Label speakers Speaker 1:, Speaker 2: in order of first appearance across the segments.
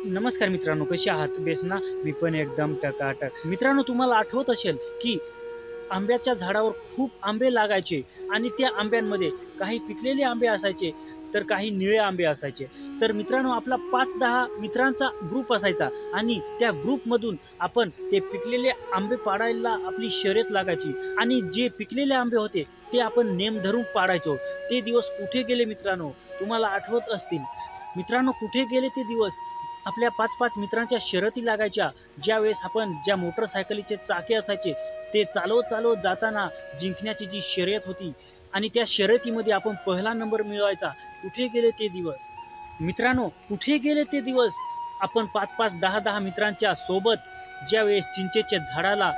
Speaker 1: नमस्कार मित्रांनो, कसे आहात? बेस ना? मी पण एकदम टकाटक. मित्रांनो, तुम्हाला आठवत असेल की आंब्याच्या झाडावर खूप आंबे लागायचे आणि त्या आंब्यांमध्ये काही पिकलेले आंबे असायचे, तर काही निळे आंबे असायचे. तर मित्रांनो, आपला 5-10 मित्रांचा ग्रुप असायचा आणि त्या ग्रुपमधून आपण ते पिकलेले आंबे पाडायला आपली शर्यत लागायची आणि जे पिकलेले आंबे होते, ते आपण नेम धरून पाडायचो. ते दिवस कुठे गेले मित्रांनो? तुम्हाला आठवत असतील. मित्रांनो, कुठे गेले ते दिवस? आपल्या 5-5 मित्रांच्या शर्यती लागायच्या. ज्यावेळेस आपण ज्या मोटरसायकलीचे चाके असायचे, ते चालवत जाताना जिंकण्याची जी शर्यत होती आणि त्या शर्यतीमध्ये आपण पहिला नंबर मिळवायचा. कुठे गेले ते दिवस? मित्रांनो, कुठे गेले ते दिवस? आपण 5-5, 10-10 मित्रांच्या सोबत ज्यावेळेस चिंचेच्या झाडाला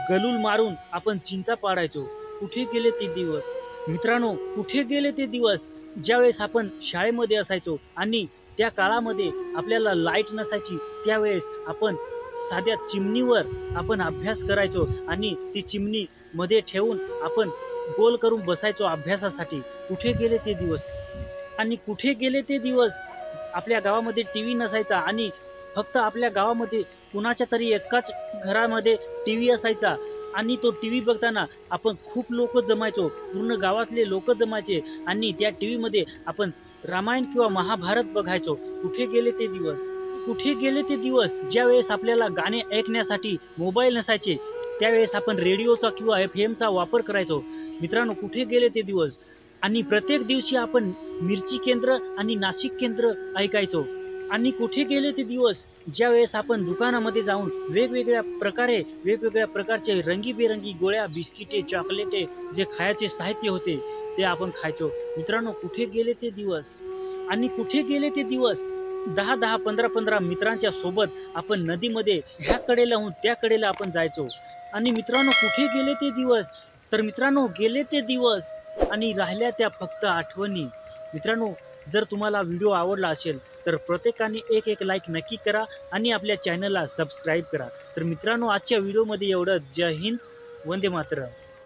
Speaker 1: गलूल मारून आपण चिंचा पाडायचो. कुठे गेले ते दिवस? मित्रांनो, कुठे गेले ते दिवस? ज्यावेळेस आपण शाळेमध्ये असायचो आणि त्या काळामध्ये आपल्याला लाईट नसायची, त्यावेळेस आपण साध्या चिमणीवर आपण अभ्यास करायचो आणि ती चिमणी मध्ये ठेवून आपण गोल करून बसायचो अभ्यासासाठी. कुठे गेले ते दिवस? आणि कुठे गेले ते दिवस? आपल्या गावामध्ये टीव्ही नसायचा आणि फक्त आपल्या गावामध्ये कुणाच्या तरी एकाच घरामध्ये टीव्ही असायचा आणि तो टीव्ही बघताना आपण खूप लोक जमायचो. पूर्ण गावातले लोक जमायचे आणि त्या टीव्हीमध्ये आपण रामायण किंवा महाभारत बघायचो. कुठे गेले ते दिवस? कुठे गेले ते दिवस? ज्यावेळेस आपल्याला गाणे ऐकण्यासाठी मोबाईल नसायचे, त्यावेळेस आपण रेडिओचा किंवा FM चा वापर करायचो. मित्रांनो, कुठे गेले ते दिवस? आणि प्रत्येक दिवशी आपण मिरची केंद्र आणि नाशिक केंद्र ऐकायचो. आणि कुठे गेले ते दिवस? ज्यावेळेस आपण दुकानामध्ये जाऊन वेगवेगळ्या प्रकारचे रंगीबेरंगी गोळ्या, बिस्किटे, चॉकलेटे जे खायचे साहित्य होते, ते आपण खायचो. मित्रांनो, कुठे गेले ते दिवस? आणि कुठे गेले ते दिवस? 10-10, 15-15 मित्रांच्या सोबत आपण नदीमध्ये ह्या कडेलाहून त्या कडेला आपण जायचो. आणि मित्रांनो, कुठे गेले ते दिवस? तर मित्रांनो, गेले ते दिवस आणि राहिल्या त्या फक्त आठवणी. मित्रांनो, जर तुम्हाला व्हिडिओ आवडला असेल तर प्रत्येकाने एक लाईक नक्की करा आणि आपल्या चॅनलला सबस्क्राईब करा. तर मित्रांनो, आजच्या व्हिडिओमध्ये एवढं. जय हिंद, वंदे मातरम.